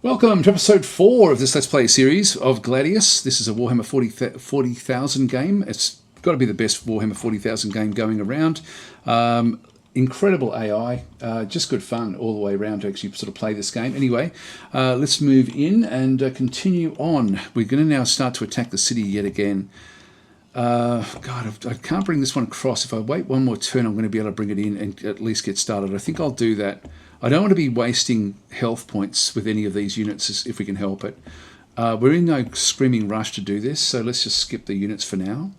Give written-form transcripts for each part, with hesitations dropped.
Welcome to episode 4 of this Let's Play series of Gladius. This is a Warhammer 40,000 game. It's got to be the best Warhammer 40,000 game going around. Incredible AI, just good fun all the way around to actually sort of play this game. Anyway, let's move in and continue on. We're going to now start to attack the city yet again. God, I can't bring this one across. If I wait one more turn, I'm going to be able to bring it in and at least get started. I think I'll do that. I don't want to be wasting health points with any of these units if we can help it. We're in no screaming rush to do this, so let's just skip the units for now.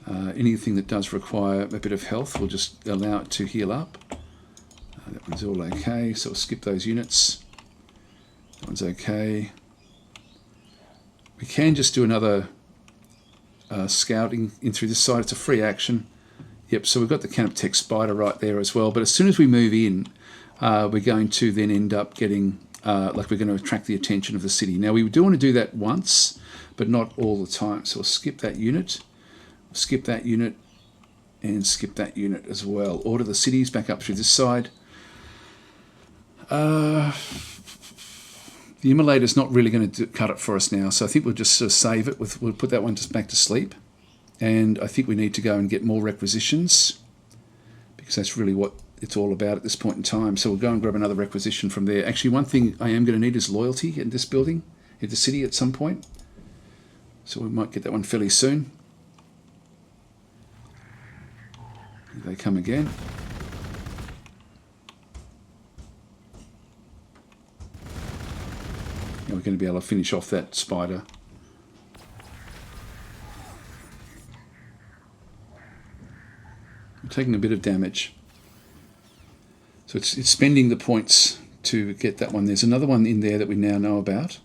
Anything that does require a bit of health, we'll just allow it to heal up. That one's all okay, so we'll skip those units. That one's okay. We can just do another scouting in through this side. It's a free action. Yep, so we've got the Canoptech Spider right there as well, but as soon as we move in, we're going to then end up getting, like we're going to attract the attention of the city. Now we do want to do that once, but not all the time. So we'll skip that unit, skip that unit, and skip that unit as well. Order the cities back up through this side. The immolator's not really going to cut it for us now, so I think we'll just sort of save it. We'll put that one just back to sleep. And I think we need to go and get more requisitions, because that's really what it's all about at this point in time. So we'll go and grab another requisition from there. Actually, one thing I am going to need is loyalty in this building, in the city at some point. So we might get that one fairly soon. Here they come again. And we're going to be able to finish off that spider. We're taking a bit of damage. So it's spending the points to get that one. There's another one in there that we now know about.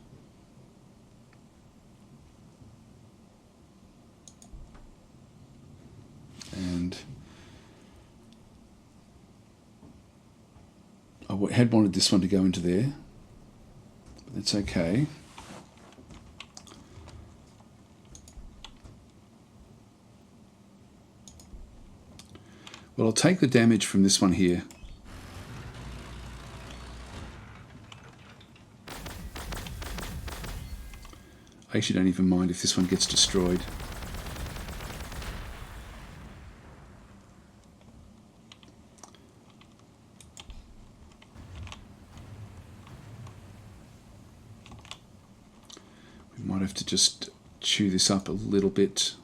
And I had wanted this one to go into there, but that's okay. Well, I'll take the damage from this one here. I actually don't even mind if this one gets destroyed. We might have to just chew this up a little bit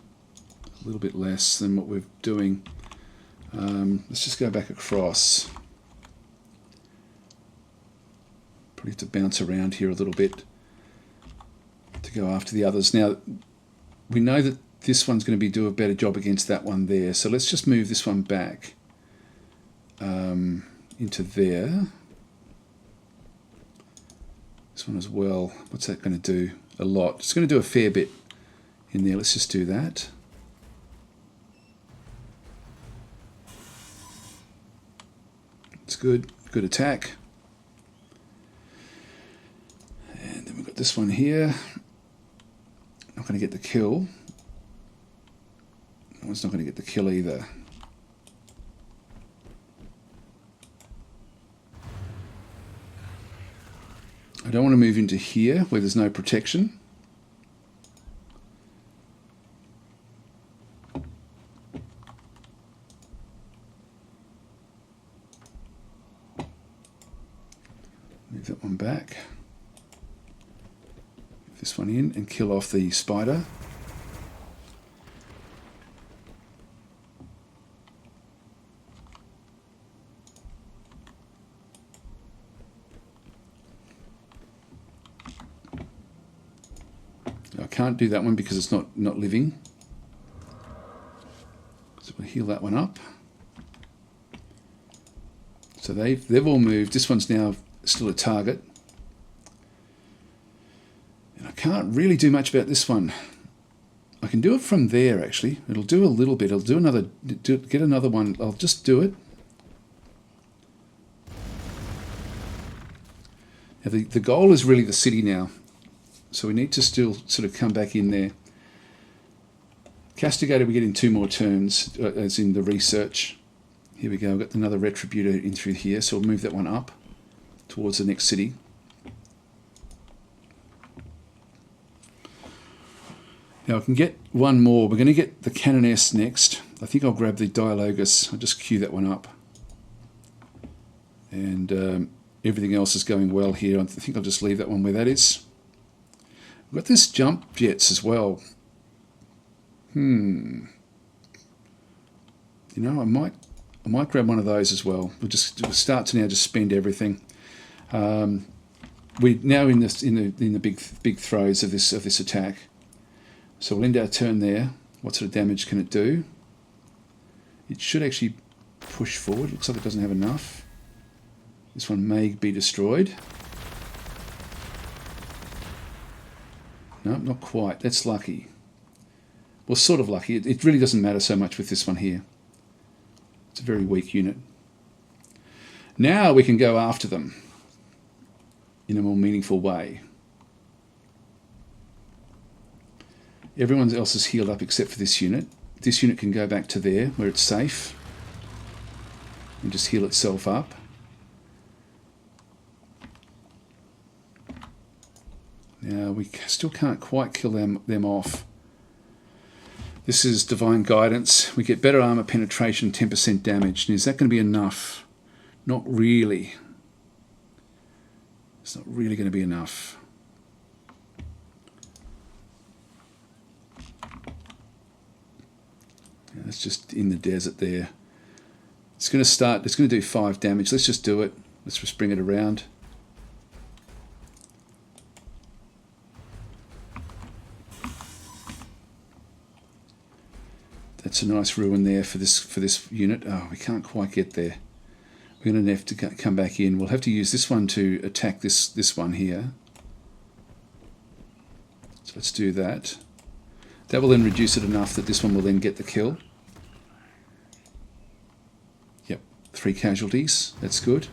less than what we're doing. Let's just go back across. Probably have to bounce around here a little bit to go after the others. Now, we know that this one's going to do a better job against that one there, so let's just move this one back into there. This one as well. What's that going to do? A lot. It's going to do a fair bit in there. Let's just do that. It's good. Good attack. And then we've got this one here. Not going to get the kill. That one's not going to get the kill either. I don't want to move into here where there's no protection. Move that one back. This one in and kill off the spider. I can't do that one because it's not living. So we'll heal that one up. So they've all moved. This one's now still a target. Can't really do much about this one. I can do it from there actually. It'll do a little bit. I'll do another, get another one. I'll just do it. Now the goal is really the city now. So we need to still sort of come back in there. Castigator we get in 2 more turns, as in the research. Here we go. I've got another Retributor in through here, so we'll move that one up towards the next city. Now I can get one more. We're going to get the Canoness next. I think I'll grab the Dialogus. I'll just queue that one up. And everything else is going well here. I think I'll just leave that one where that is. We've got this jump jets as well. You know, I might grab one of those as well. We'll start to now just spend everything. We're now in the big throes of this attack. So we'll end our turn there. What sort of damage can it do? It should actually push forward. Looks like it doesn't have enough. This one may be destroyed. No, not quite. That's lucky. Well, sort of lucky. It really doesn't matter so much with this one here. It's a very weak unit. Now we can go after them in a more meaningful way. Everyone else is healed up except for this unit. This unit can go back to there where it's safe and just heal itself up. Now we still can't quite kill them off. This is Divine Guidance. We get better armor penetration, 10% damage. And is that going to be enough? Not really. It's not really going to be enough. Yeah, that's just in the desert there. It's going to do 5 damage. Let's just do it. Let's just bring it around. That's a nice ruin there for this unit. Oh, we can't quite get there. We're going to have to come back in. We'll have to use this one to attack this one here. So let's do that. That will then reduce it enough that this one will then get the kill. Yep, 3 casualties. That's good.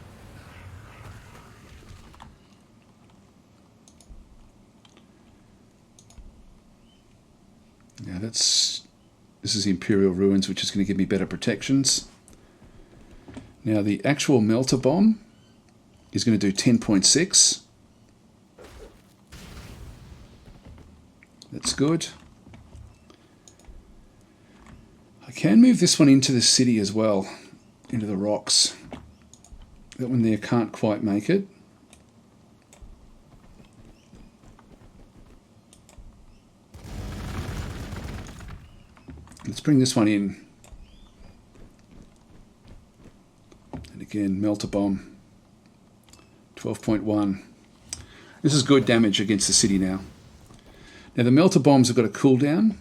Now this is the Imperial Ruins, which is going to give me better protections. Now the actual Melter Bomb is going to do 10.6. That's good. I can move this one into the city as well, into the rocks. That one there can't quite make it. Let's bring this one in. And again, Melter Bomb. 12.1. This is good damage against the city now. Now the Melter Bombs have got a cooldown.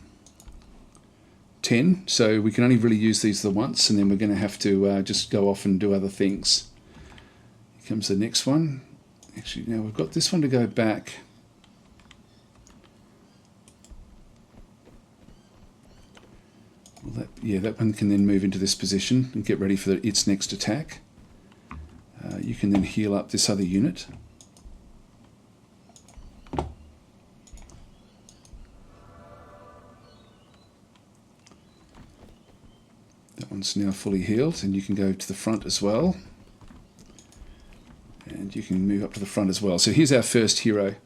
10. So we can only really use these the once, and then we're going to have to just go off and do other things. Here comes the next one. Actually, now we've got this one to go back. Well, that one can then move into this position and get ready for its next attack. You can then heal up this other unit. That one's now fully healed, and you can go to the front as well. And you can move up to the front as well. So here's our first hero.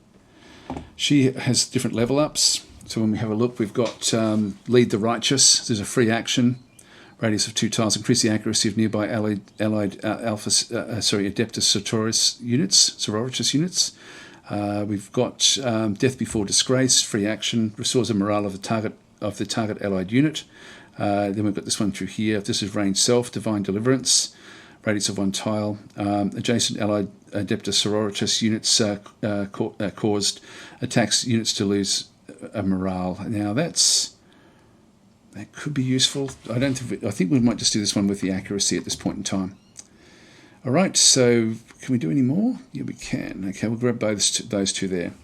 She has different level ups. So when we have a look, we've got Lead the Righteous. There's a free action, radius of 2 tiles, increase the accuracy of nearby allied ADEPTA Sororitas units. We've got Death Before Disgrace, free action, restores the morale of the target allied unit. Then we've got this one through here. This is Range Self, Divine Deliverance, radius of 1 tile. Adjacent allied ADEPTA Sororitas units caused attacks units to lose a morale. Now that could be useful. I think we might just do this one with the accuracy at this point in time. All right, so can we do any more? Yeah, we can. Okay, we'll grab those two there.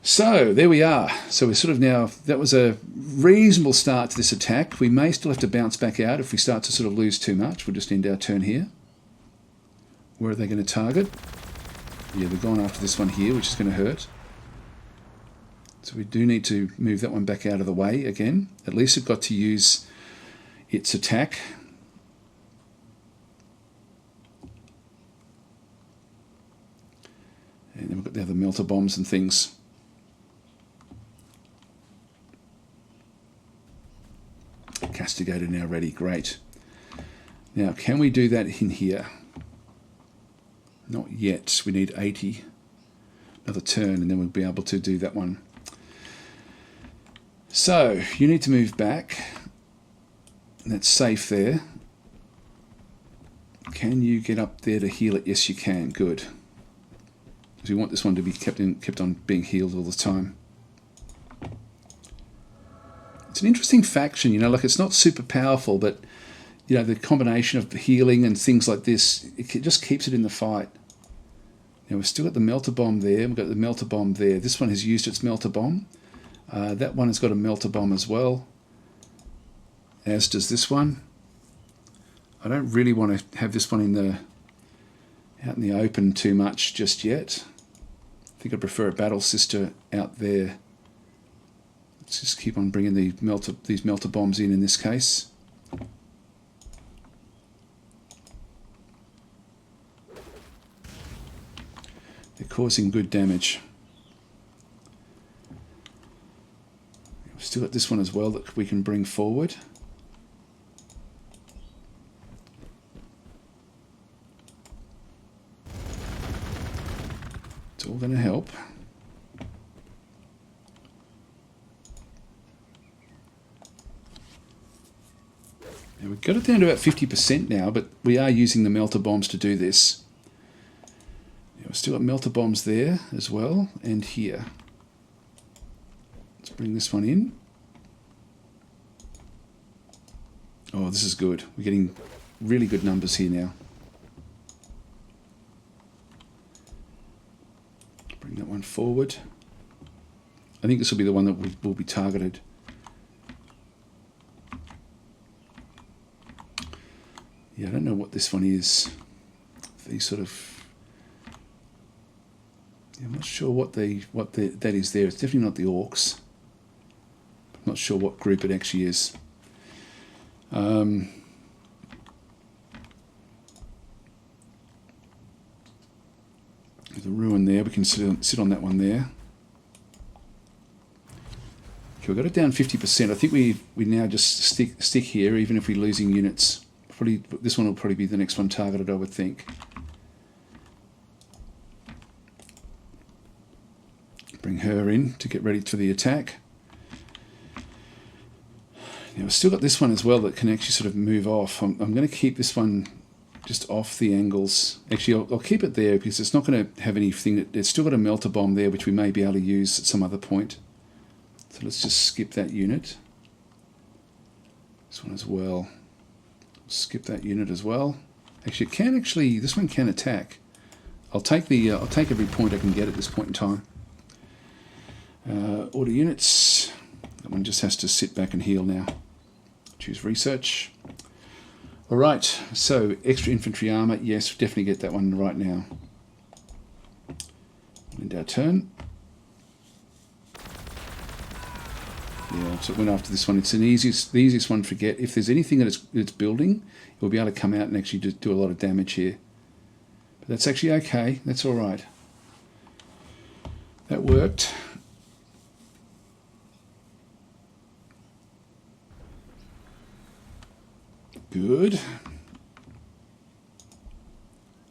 So there we are. So we're sort of now, that was a reasonable start to this attack. We may still have to bounce back out if we start to sort of lose too much. We'll just end our turn here. Where are they going to target? Yeah, they're going after this one here, which is going to hurt. So we do need to move that one back out of the way again. At least it got to use its attack. And then we've got the other Melter Bombs and things. Investigator now ready. Great. Now, can we do that in here? Not yet. We need 80. Another turn, and then we'll be able to do that one. So, you need to move back. And that's safe there. Can you get up there to heal it? Yes, you can. Good. Because we want this one to be kept on being healed all the time. It's an interesting faction, you know, like it's not super powerful, but, you know, the combination of healing and things like this, it just keeps it in the fight. Now, we've still got the melter bomb there. We've got the melter bomb there. This one has used its melter bomb. That one has got a melter bomb as well, as does this one. I don't really want to have this one out in the open too much just yet. I think I prefer a battle sister out there. Let's just keep on bringing these melter bombs in this case. They're causing good damage. We've still got this one as well that we can bring forward. It's all going to help. Now we've got it down to about 50% now, but we are using the melter bombs to do this. Now we've still got melter bombs there as well, and here. Let's bring this one in. Oh, this is good. We're getting really good numbers here now. Bring that one forward. I think this will be the one that will be targeted. Yeah, I don't know what this one is. These sort of... Yeah, I'm not sure what that is there. It's definitely not the orcs. I'm not sure what group it actually is. There's a ruin there. We can sit on that one there. Okay, we've got it down 50%. I think we now just stick here, even if we're losing units. Probably this one will probably be the next one targeted, I would think. Bring her in to get ready for the attack. Now we've still got this one as well that can actually sort of move off. I'm going to keep this one just off the angles. Actually, I'll keep it there because it's not going to have anything. It's still got a melter bomb there, which we may be able to use at some other point. So let's just skip that unit. This one as well. Skip that unit as well. Actually, it can actually. This one can attack. I'll take every point I can get at this point in time. Order units. That one just has to sit back and heal now. Choose research. All right. So extra infantry armor. Yes, definitely get that one right now. End our turn. Yeah, so it went after this one. It's the easiest one to get. If there's anything that it's building, it will be able to come out and actually just do a lot of damage here. But that's actually okay. That's all right. That worked. Good.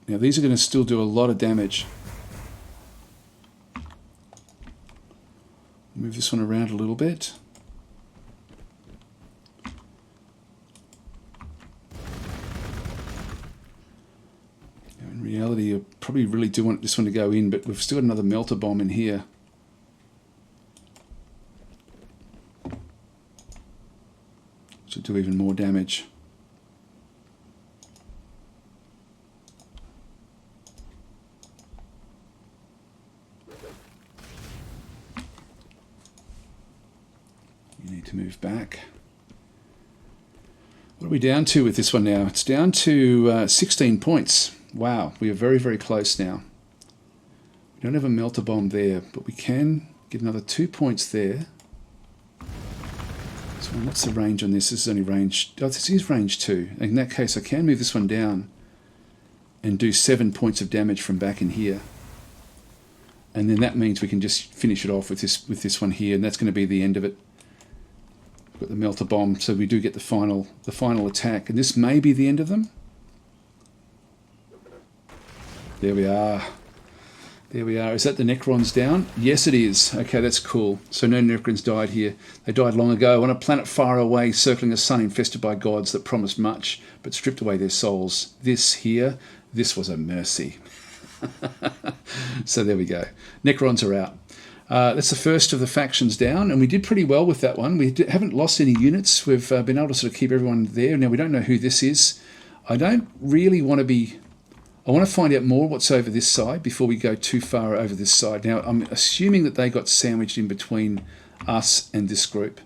Now these are going to still do a lot of damage. Move this one around a little bit. In reality, I probably really do want this one to go in, but we've still got another melter bomb in here. To do even more damage. You need to move back. What are we down to with this one now? It's down to 16 points. Wow, we are very, very close now. We don't have a melter bomb there, but we can get another 2 points there. So what's the range on this? This is only range... Oh, this is range 2. In that case, I can move this one down and do 7 points of damage from back in here. And then that means we can just finish it off with this one here, and that's going to be the end of it. Got the melter bomb, so we do get the final attack, and this may be the end of them. There we are. There we are. Is that the Necrons down? Yes, it is. Okay, that's cool. So no Necrons died here. They died long ago on a planet far away, circling a sun infested by gods that promised much, but stripped away their souls. This was a mercy. So there we go. Necrons are out. That's the first of the factions down, and we did pretty well with that one. We haven't lost any units. We've been able to sort of keep everyone there. Now, we don't know who this is. I don't really want to be... I want to find out more what's over this side before we go too far over this side. Now, I'm assuming that they got sandwiched in between us and this group.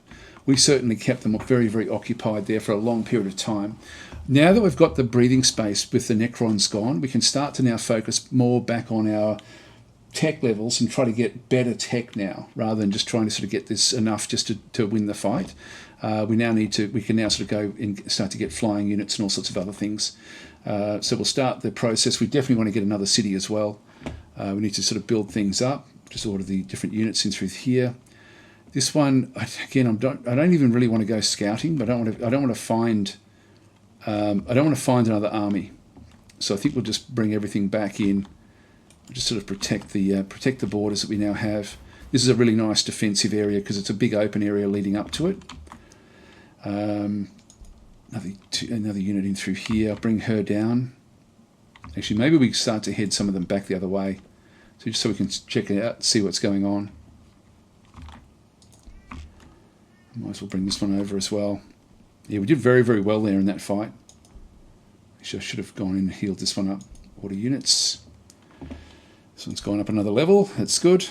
We certainly kept them very, very occupied there for a long period of time. Now that we've got the breathing space with the Necrons gone, we can start to now focus more back on our tech levels and try to get better tech now, rather than just trying to sort of get this enough just to win the fight. We can now sort of go and start to get flying units and all sorts of other things. So we'll start the process. We definitely want to get another city as well. We need to sort of build things up. Just order the different units in through here. This one, again, I don't even really want to go scouting, but I don't want to find another army. So I think we'll just bring everything back in. Just sort of protect the borders that we now have. This is a really nice defensive area because it's a big open area leading up to it. Another unit in through here. I'll bring her down. Actually, maybe we start to head some of them back the other way, so we can check it out, see what's going on. Might as well bring this one over as well. Yeah, we did very, very well there in that fight. Actually, I should have gone in and healed this one up. Order units. This one's gone up another level. That's good.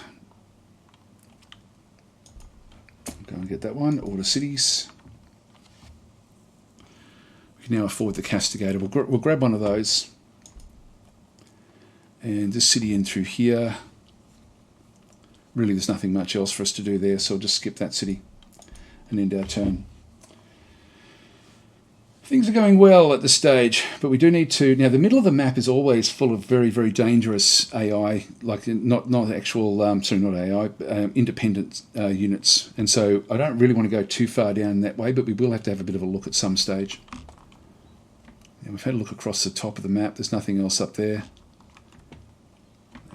Go and get that one. Order cities. We can now afford the Castigator. We'll grab one of those. And this city in through here. Really, there's nothing much else for us to do there, so I'll just skip that city and end our turn. Things are going well at this stage, but we do need to... Now, the middle of the map is always full of very, very dangerous AI, like not actual, not AI, independent units. And so I don't really want to go too far down that way, but we will have to have a bit of a look at some stage. Now, we've had a look across the top of the map. There's nothing else up there.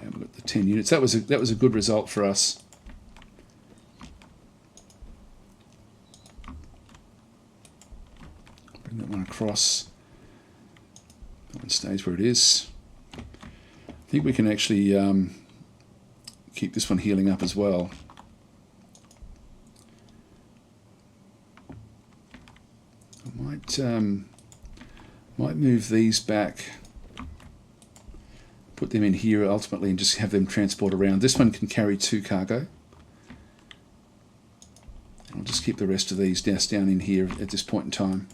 And we've got the 10 units. That was a good result for us. Bring that one across. That one stays where it is. I think we can actually keep this one healing up as well. I might move these back, put them in here ultimately, and just have them transport around. This one can carry 2 cargo. I'll just keep the rest of these down in here at this point in time.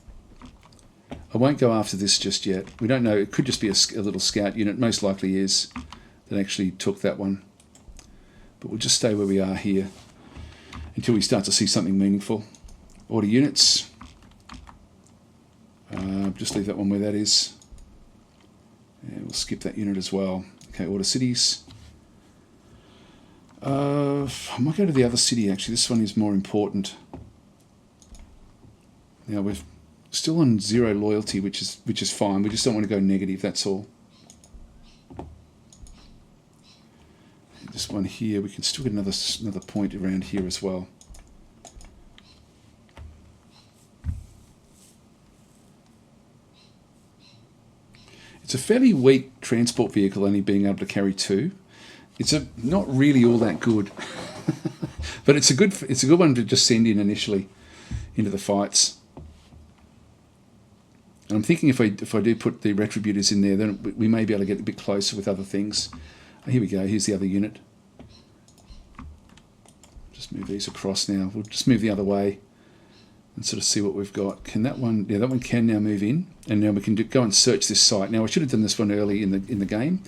I won't go after this just yet. We don't know. It could just be a little scout unit. Most likely is that actually took that one. But we'll just stay where we are here until we start to see something meaningful. Order units. Just leave that one where that is. And we'll skip that unit as well. Okay, order cities. I might go to the other city actually. This one is more important. Now we're still on 0 loyalty, which is fine. We just don't want to go negative, that's all. This one here, we can still get another point around here as well. It's a fairly weak transport vehicle, only being able to carry 2. It's not really all that good, but it's a good one to just send in initially into the fights. And I'm thinking if I do put the retributors in there, then we may be able to get a bit closer with other things. Oh, here we go. Here's the other unit. Just move these across now. We'll just move the other way and sort of see what we've got. Can that one? Yeah, that one can now move in, and now we can go and search this site. Now I should have done this one early in the game.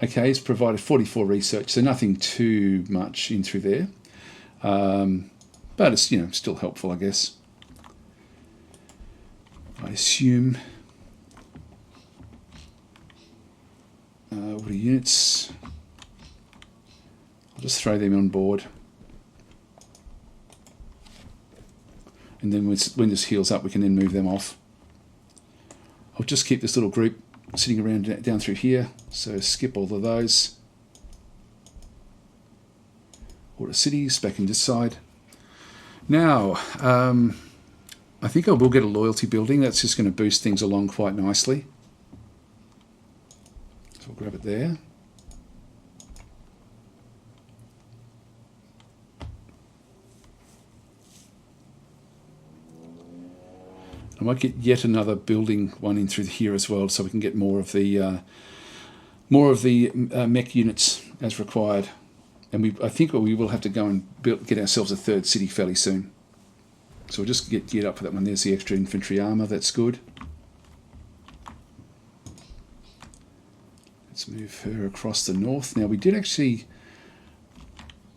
Okay, it's provided 44 research, so nothing too much in through there, but it's still helpful, I guess. I assume. What are units? I'll just throw them on board. And then when this heals up, we can then move them off. I'll just keep this little group sitting around down through here. So skip all of those. Order cities back in this side. Now, I think I will get a loyalty building. That's just going to boost things along quite nicely. So we'll grab it there. I might get yet another building one in through here as well, so we can get more of the mech units as required. And I think we will have to go and get ourselves a third city fairly soon. So we'll just get geared up for that one. There's the extra infantry armor. That's good. Let's move her across the north. Now we did actually,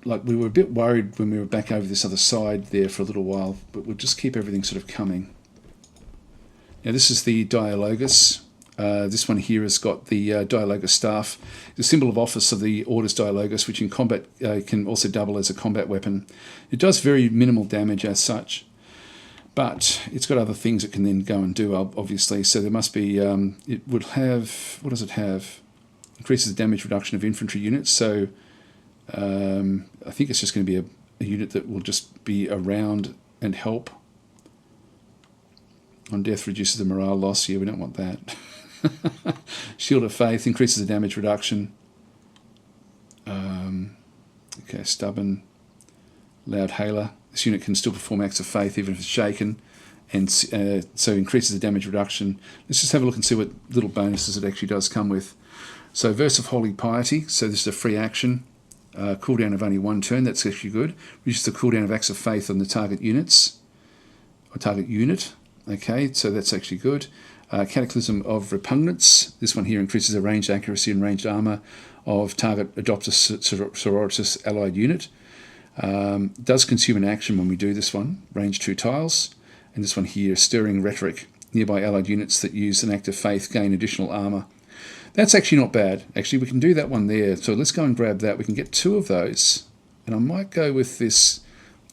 we were a bit worried when we were back over this other side there for a little while, but we'll just keep everything sort of coming. Now this is the Dialogus. This one here has got the Dialogus staff, the symbol of office of the Orders Dialogus, which in combat can also double as a combat weapon. It does very minimal damage as such, but it's got other things it can then go and do, obviously. So there must be, it would have, what does it have? Increases the damage reduction of infantry units. So I think it's just going to be a unit that will just be around and help. On death reduces the morale loss. Yeah, we don't want that. Shield of Faith increases the damage reduction. Okay, Stubborn. Loud Hailer. This unit can still perform acts of faith even if it's shaken, and so increases the damage reduction. Let's just have a look and see what little bonuses it actually does come with. So Verse of Holy Piety. So this is a free action. Cooldown of only 1 turn. That's actually good. Reduces the cooldown of acts of faith on the target units or target unit. Okay, so that's actually good. Cataclysm of Repugnance. This one here increases the ranged accuracy and ranged armor of target ADEPTA Sororitas allied unit. Does consume an action when we do this one. Range 2 tiles. And this one here, Stirring Rhetoric. Nearby allied units that use an act of faith gain additional armor. That's actually not bad. Actually, we can do that one there. So let's go and grab that. We can get 2 of those. And I might go with this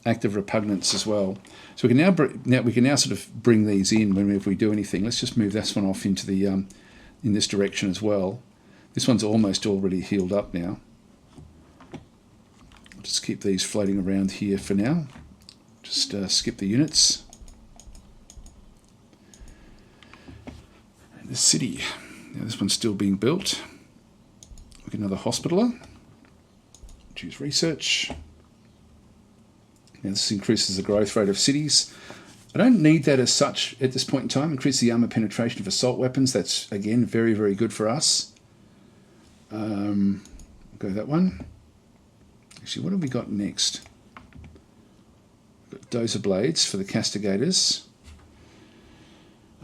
act of repugnance as well. So we can now sort of bring these in whenever we do anything. Let's just move this one off into the in this direction as well. This one's almost already healed up now. I'll just keep these floating around here for now. Just skip the units. And the city. Now this one's still being built. We'll get another hospitaller. Choose research. Now this increases the growth rate of cities. I don't need that as such at this point in time. Increase the armor penetration of assault weapons. That's, again, very, very good for us. We'll go that one. Actually, what have we got next? We've got Dozer Blades for the Castigators.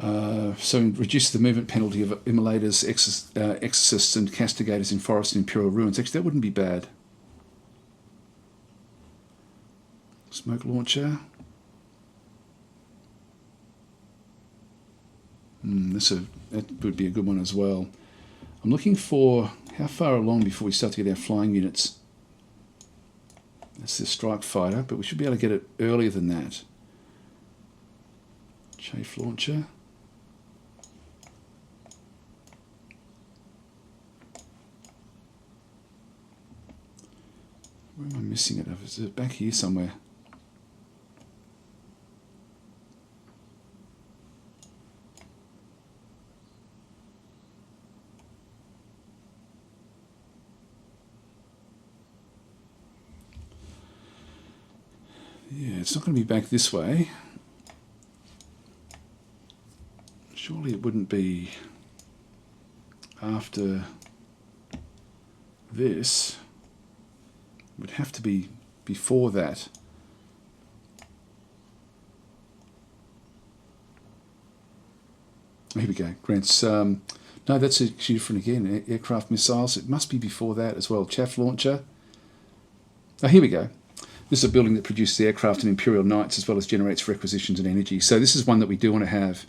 So reduces the movement penalty of Immolators, Exorcists, and Castigators in Forest and Imperial Ruins. Actually, that wouldn't be bad. Smoke launcher. That would be a good one as well. I'm looking for how far along before we start to get our flying units. That's the strike fighter, but we should be able to get it earlier than that. Chafe launcher. Where am I missing it? Is it back here somewhere? Yeah, it's not going to be back this way. Surely it wouldn't be after this. It would have to be before that. Here we go. Grants. No, that's actually different again. Aircraft missiles. It must be before that as well. Chaff launcher. Oh, here we go. This is a building that produces aircraft and Imperial Knights as well as generates requisitions and energy. So this is one that we do want to have.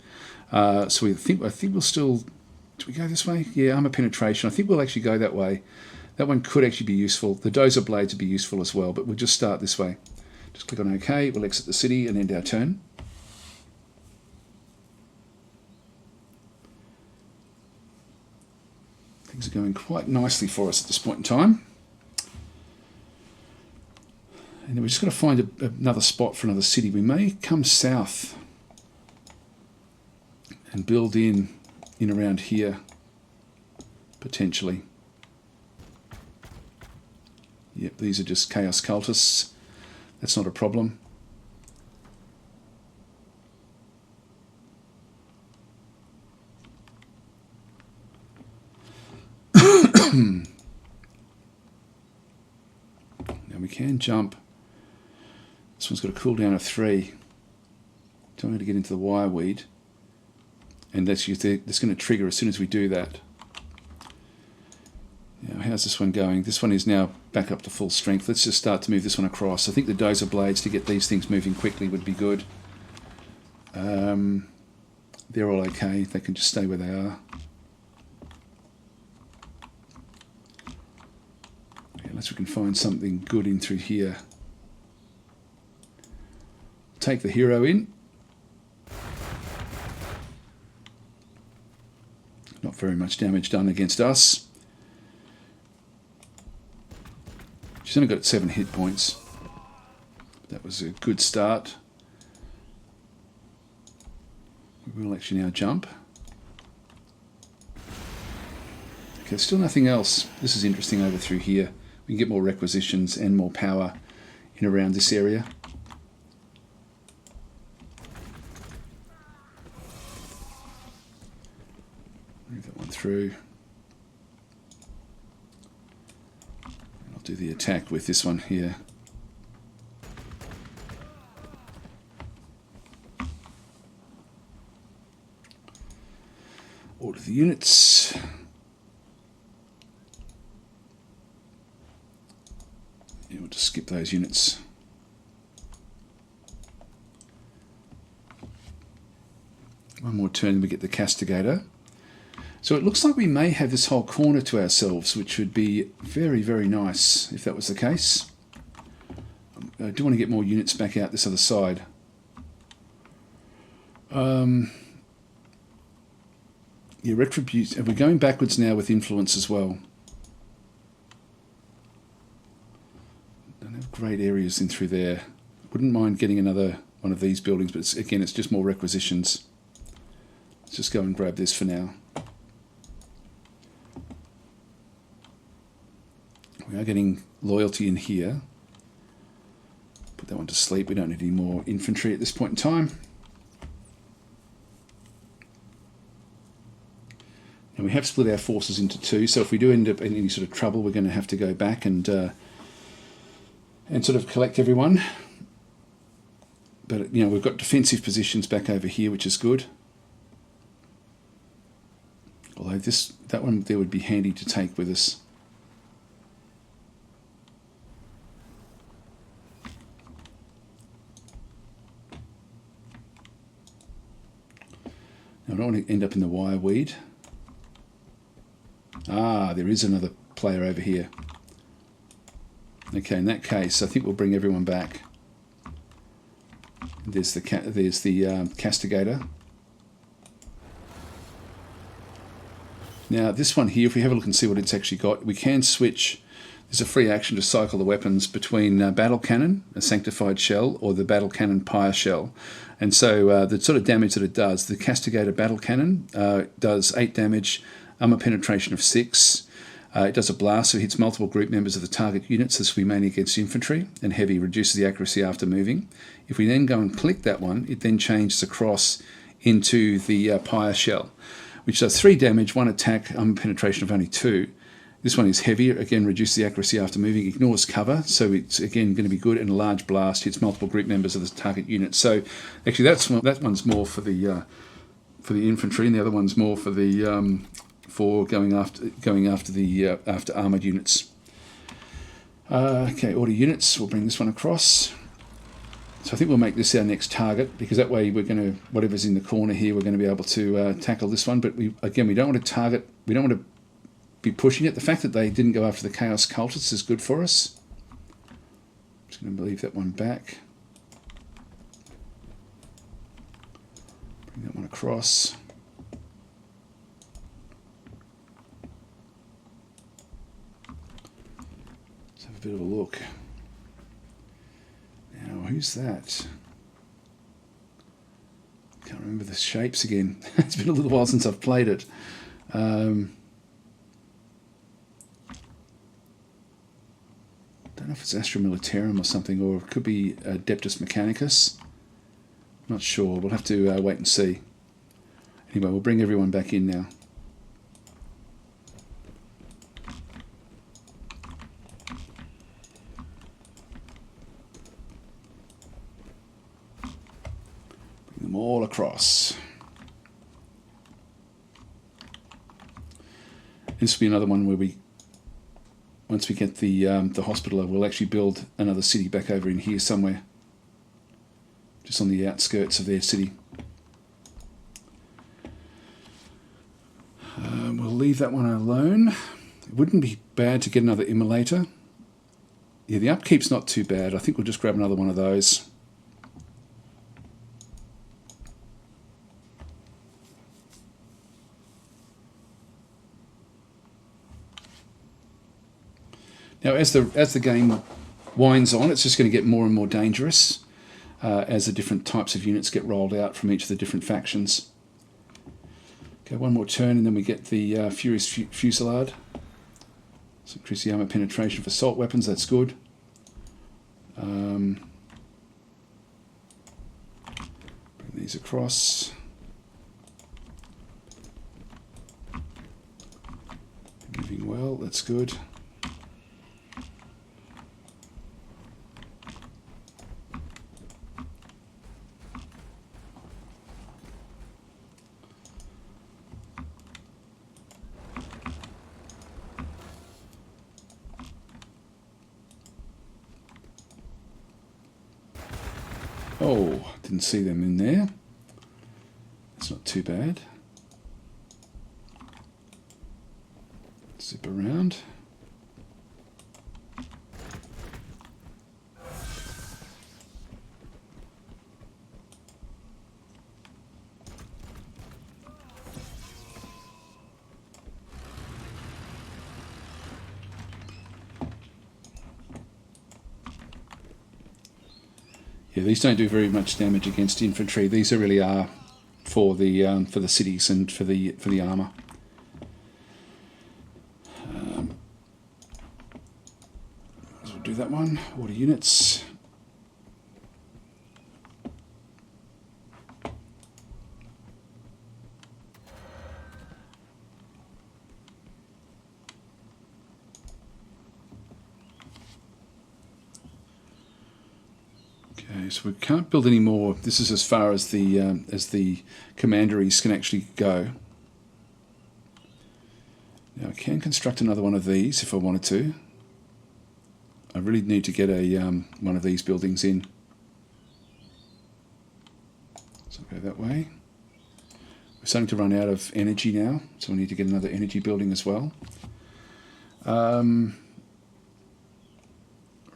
So I think we'll still... Do we go this way? Yeah, armor penetration. I think we'll actually go that way. That one could actually be useful. The Dozer Blades would be useful as well, but we'll just start this way. Just click on OK. We'll exit the city and end our turn. Things are going quite nicely for us at this point in time. And then we're just going to find another spot for another city. We may come south and build in around here, potentially. Yep, these are just Chaos Cultists. That's not a problem. Now we can jump. This one's got a cooldown of 3. Don't want to get into the wireweed. And that's going to trigger as soon as we do that. Now, how's this one going? This one is now back up to full strength. Let's just start to move this one across. I think the dozer blades to get these things moving quickly would be good. They're all okay. They can just stay where they are. Unless we can find something good in through here. Take the hero in. Not very much damage done against us. She's only got 7 hit points. That was a good start. We will actually now jump. Okay, still nothing else. This is interesting over through here. We can get more requisitions and more power in around this area. Move that one through. I'll do the attack with this one here. Order the units. Yeah, we'll just skip those units. One more turn and we get the Castigator. So it looks like we may have this whole corner to ourselves, which would be very, very nice if that was the case. I do want to get more units back out this other side. Yeah, Retribution. We're going backwards now with influence as well. Don't have great areas in through there. Wouldn't mind getting another one of these buildings, but again, it's just more requisitions. Let's just go and grab this for now. We are getting loyalty in here. Put that one to sleep. We don't need any more infantry at this point in time. And we have split our forces into 2, so if we do end up in any sort of trouble, we're going to have to go back and sort of collect everyone. But you know, we've got defensive positions back over here, which is good. Although that one there would be handy to take with us. Now I don't want to end up in the wireweed. Ah, there is another player over here. Okay, in that case, I think we'll bring everyone back. There's the Castigator. Now, this one here, if we have a look and see what it's actually got, we can switch. There's a free action to cycle the weapons between Battle Cannon, a Sanctified Shell, or the Battle Cannon Pyre Shell. And so the sort of damage that it does, the Castigator Battle Cannon does 8 damage, armor penetration of 6. It does a blast, so it hits multiple group members of the target units. This will be mainly against infantry, and heavy reduces the accuracy after moving. If we then go and click that one, it then changes across into the Pyre Shell, which does 3 damage, 1 attack, armor penetration of only 2. This one is heavier, again reduces the accuracy after moving, ignores cover, so it's again going to be good, and a large blast hits multiple group members of the target unit. So actually that one's more for the infantry, and the other one's more for the going after the after armoured units. Okay, order units. We'll bring this one across. So I think we'll make this our next target, because that way we're going to, whatever's in the corner here, we're going to be able to tackle this one. But we don't want to target. We don't want to be pushing it. The fact that they didn't go after the Chaos Cultists is good for us. I'm just going to leave that one back. Bring that one across. Let's have a bit of a look. Now, who's that? Can't remember the shapes again. It's been a little while since I've played it. Don't know if it's Astra Militarum or something, or it could be Adeptus Mechanicus. Not sure. We'll have to wait and see. Anyway, we'll bring everyone back in now. Bring them all across. This will be another one where we, once we get the hospital, we'll actually build another city back over in here somewhere, just on the outskirts of their city. We'll leave that one alone. It wouldn't be bad to get another immolator. Yeah, the upkeep's not too bad. I think we'll just grab another one of those. Now, as the game winds on, it's just going to get more and more dangerous as the different types of units get rolled out from each of the different factions. Okay, one more turn and then we get the Furious Fusillade. So increase the armor penetration for assault weapons, that's good. Bring these across. Moving well, that's good. Oh, didn't see them in there. That's not too bad. Zip around. Yeah, these don't do very much damage against infantry. These really are for the cities and for the armor. So we'll do that one. Order units. Okay, so we can't build any more. This is as far as the commanderies can actually go. Now I can construct another one of these if I wanted to. I really need to get a one of these buildings in. So I'll go that way. We're starting to run out of energy now, so we need to get another energy building as well.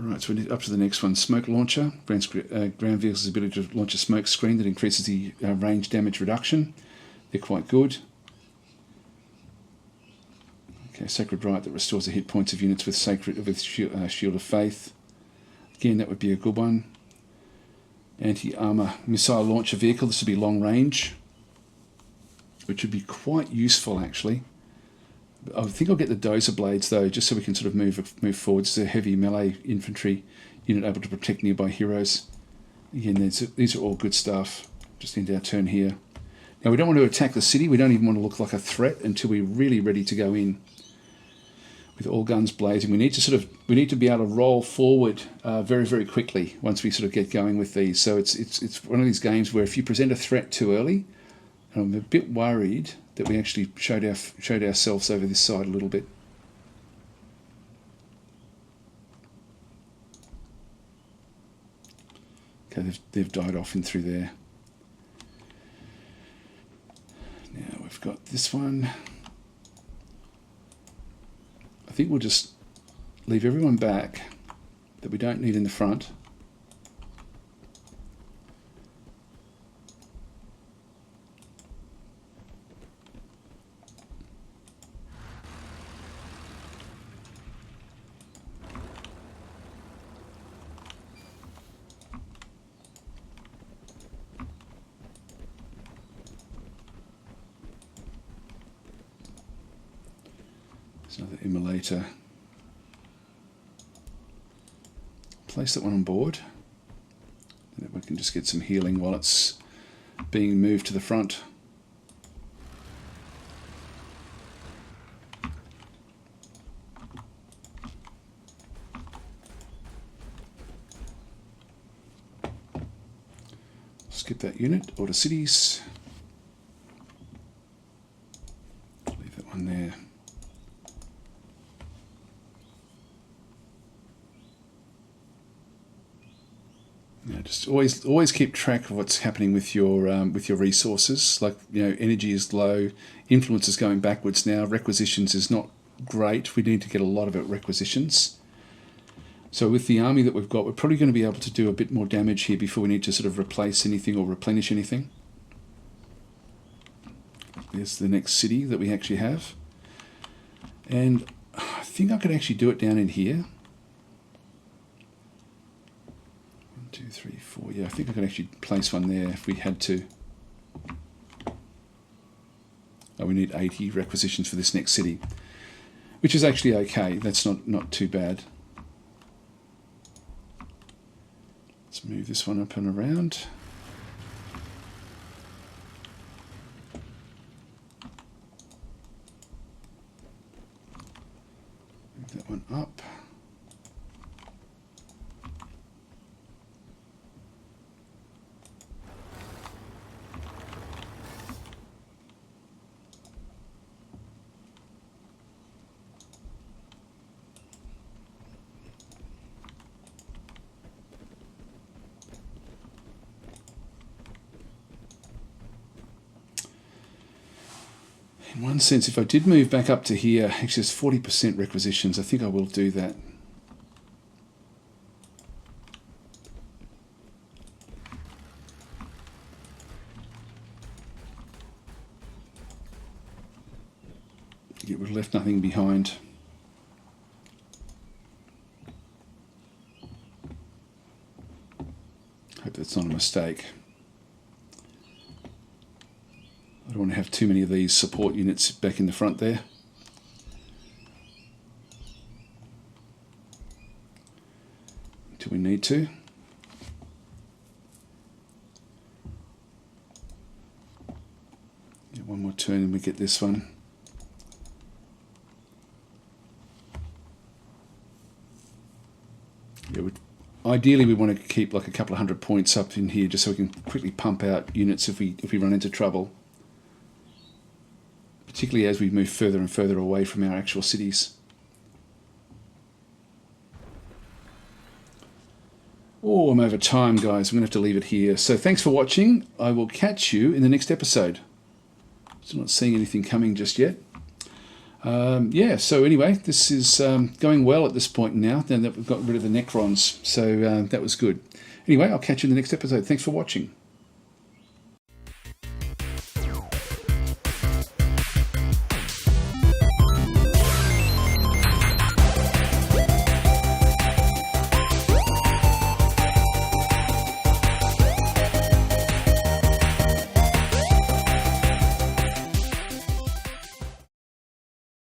Alright, so we're up to the next one. Smoke launcher. Ground vehicle's ability to launch a smoke screen that increases the range damage reduction. They're quite good. Okay, Sacred Rite that restores the hit points of units with Shield of Faith. Again, that would be a good one. Anti-armor missile launcher vehicle. This would be long range, which would be quite useful actually. I think I'll get the dozer blades though, just so we can sort of move forward. It's a heavy melee infantry unit able to protect nearby heroes. Again, these are all good stuff. Just end our turn here. Now we don't want to attack the city. We don't even want to look like a threat until we're really ready to go in with all guns blazing. We need to be able to roll forward very, very quickly once we sort of get going with these. So it's one of these games where if you present a threat too early, and I'm a bit worried that we actually showed ourselves over this side a little bit. Okay, they've died off in through there. Now we've got this one. I think we'll just leave everyone back that we don't need in the front. There's another immolator. Place that one on board. And we can just get some healing while it's being moved to the front. Skip that unit, order cities. Leave that one there. Yeah, just always keep track of what's happening with your resources. Like, you know, energy is low, influence is going backwards now, requisitions is not great. We need to get a lot of it requisitions. So with the army that we've got, we're probably going to be able to do a bit more damage here before we need to sort of replace anything or replenish anything. There's the next city that we actually have. And I think I could actually do it down in here. 1, 2, 3, 4. Yeah, I think I could actually place one there if we had to. Oh, we need 80 requisitions for this next city, which is actually okay. That's not too bad. Let's move this one up and around. Move that one up. In one sense, if I did move back up to here, actually there's 40% requisitions. I think I will do that. Yeah, we've left nothing behind. Hope that's not a mistake. I don't want to have too many of these support units back in the front there. Until we need to. Yeah, one more turn and we get this one. Yeah, ideally we want to keep like a couple of 100 points up in here just so we can quickly pump out units if we run into trouble. Particularly as we move further and further away from our actual cities. Oh, I'm over time, guys. I'm going to have to leave it here. So thanks for watching. I will catch you in the next episode. Still not seeing anything coming just yet. Yeah, so anyway, this is going well at this point now that we've got rid of the Necrons. So that was good. Anyway, I'll catch you in the next episode. Thanks for watching.